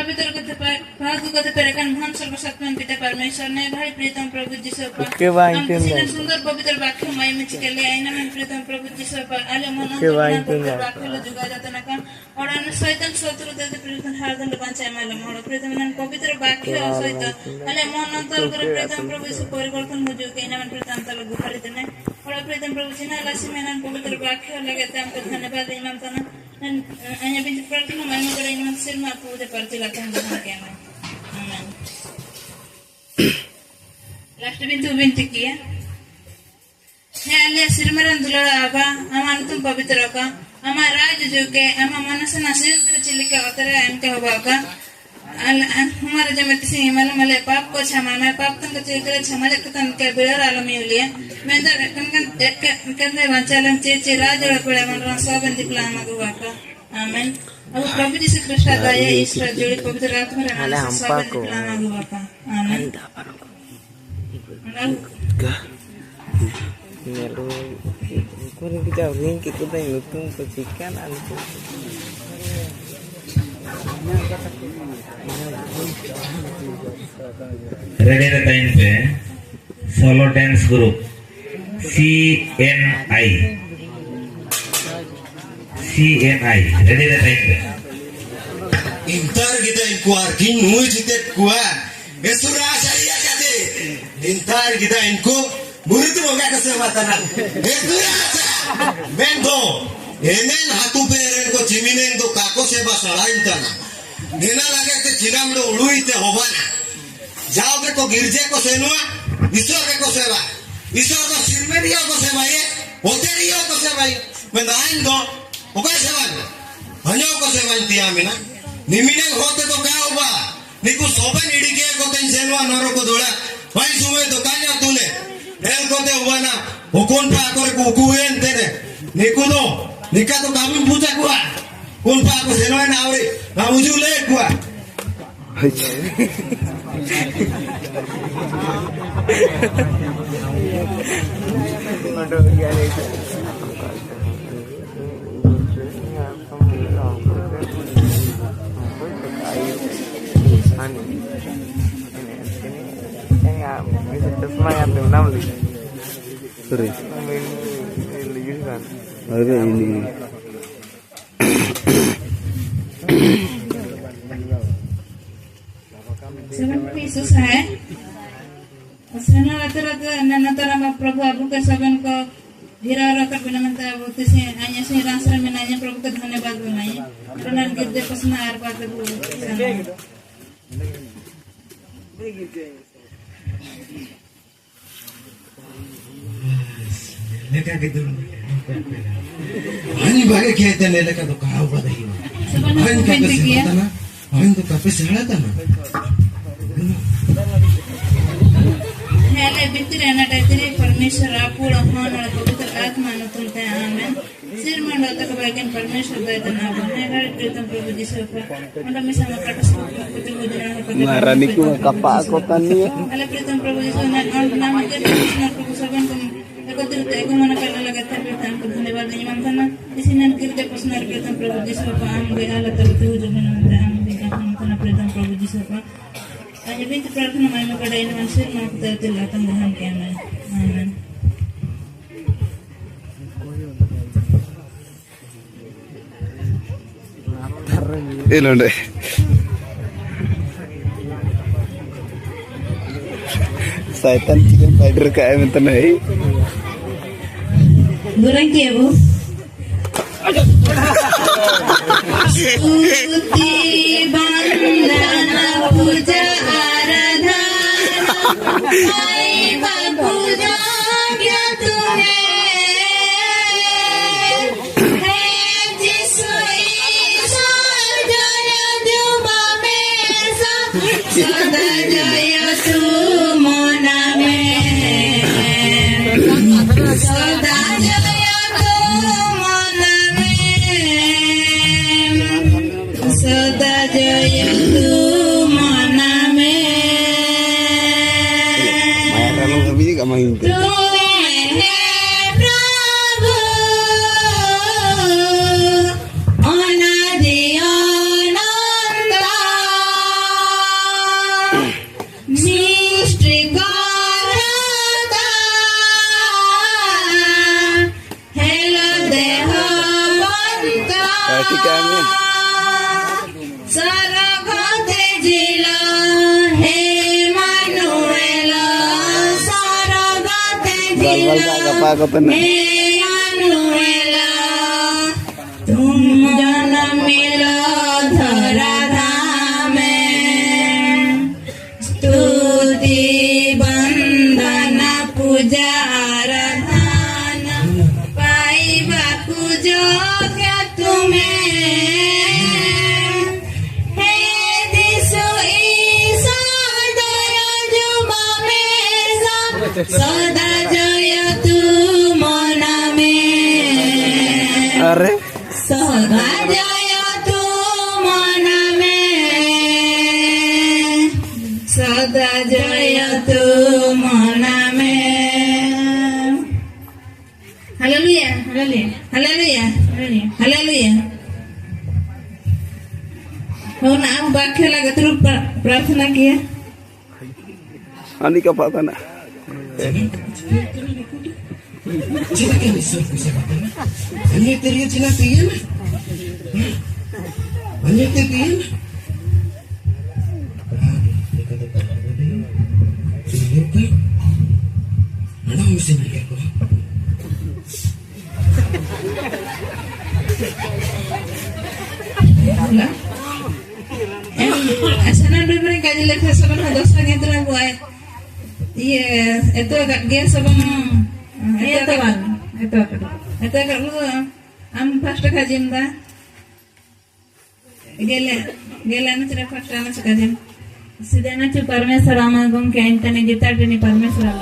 पवित्र गत पेरकन महान सर्वशक्तिमान पिता परमेश्वर ने भाई प्रीतम प्रभु जीसु पर सुंदर पवित्र वाक्य महिमा चिकले आईना में प्रीतम प्रभु जीसु पर आले मन पवित्र वाक्य लो जुगा जाता न का और अन शैतान शत्रु दे प्रीतम हारदंड बंचाय माले मोर प्रीतम न पवित्र वाक्य सहित आले मन अंतर कर प्रीतम प्रभु जीसु परिवर्तन हो जो के ना मन प्रीतम तल गुफरित ने और प्रीतम प्रभु जिना लासी में पवित्र वाक्य लगे ते हमको धन्यवाद इमाम तना hanya binti प्रार्थना महिमा करे इमाम सिर में पूजे परती लाते हैं जहाँ के में आमीन लास्ट बिंती किया है अल्लाह सिर में रंधुला आगा अमान तुम पवित्र होगा अमान राज जो के अमान मनस नसीब में चिल्ली के उतरे इनके होगा का हमारे जमती से हिमालय मले पाप को क्षमा मैं पाप तन को चिल्ले क्षमा जब तन के बिलर आलमी उलिया मैं तो कंधे बंचालन चेचे राज और पड़े मन रंग सब बंदी प्लान मगुआ का आमीन अब प्रभु जी से कृष्ण दाया ईश्वर जोड़ी पवित्र आत्मा रहना सब बंदी प्लान मगुआ का आमीन Melu kurang kita ring kita dah lutung percikan antu. Ready रहता इन पे solo dance group CNI ready रहता इन पे inter kita inkuar kinu jitet kuat esura saya kate intar kita inku murid moga kesempatan esura bento enen hatu peren ko jiminen to kako seba salain tana nena lage te jinam lo uluite hobana जाओगे तो गिरजे को सेनुआ ईश्वर को सेवा ईश्वर को सिरमेरियो को सेवा ये होतेरियो को सेवा ये मैं नाइन दो ओके सेवा हन्यो को सेवा इंतिया में ना निमिने होते तो क्या होगा निकु सोबे निडिके को तेन सेनुआ नरो को दोड़ा भाई सुबह दुकानिया तूने हेल को ते हुआ ना हुकुन पा करे को हुकुएन तेरे निकु दो निका तो कामी पूजा कुआ कुन पा को सेनुआ ना आवरे ना मुझे ले कुआ Sebenarnya Yesus है sebenarnya rata-rata nantara Prabhu Abu के सबन को धीरा रखकर बिना मंत्र अब किसी अन्य से रास्ते में अन्य प्रभु का धन्यवाद बनाइए करना गिरते पसंद आर बात बोलो लेकर के दूर अन्य भागे खेलते ने लेकर तो कहाँ हुआ नहीं अन्य का पैसे होता ना अन्य तो काफी सड़ा था ना हेले बिंती रहना टाइटरी परमेश्वर आपूर अहान और पवित्र आत्मा न तुमते आमेन सिर मंडल तक बैगन परमेश्वर बैठा ना बने हर कृतम प्रभु जी से ऊपर मंडल में sama kata seperti mujiran Marani ku kapa aku tani हेले कृतम प्रभु जी से नाम के कृष्ण प्रभु सबन को एकत्रित एक मन करने लगा था कृतम को धन्यवाद नहीं मानता ना इसी ने कृत्य प्रश्न कृतम प्रभु जी से ऊपर हम गया ला तब तो जो मैंने हम देखा हम कृतम प्रभु जी से ऊपर आज बिंती प्रार्थना महिमा कडे इन मनसे माफ करते लातन दहन के आमेन आमेन इलोंडे शैतान चिकन फाइटर का है मतलब है durang ke bu स्तुति वंदना पूजा आराधना महिमा पूजा क्या तुम्हें है जिसु ईश्वर जय दुमा में सदा जय तू मना में सदा जय तू मना में सदा जय तू मना में प्रभु अनादि अनंत पागतन Emmanuel, तुम जन्मिलो धरा धामे, स्तुति वंदन पूजा आराधना पाइबाकु योग्य तुम्हें, हे दिशु ईशा दय जुब में सदा जय तू मना में, अरे सदा जय तू मना में, सदा जय तू मना में। Hallelujah hallelujah hallelujah hallelujah. हो ना वाक्य लागत रूप प्रार्थना किया अनि का पता ना Cina kan bisa kata na. Banyak teriak cina pian. Banyak pian. Cina ada mesti nak aku. Lah. Asana dulu kaji leksa sabun dosa gitu lah buat. Iya, itu agak dia sabun. Itu kan, itu agak lu am pasti kajim dah. Gela na cina pasti am kajim. Sidana tu parmeswara amagum ke antane jita tini parmeswara.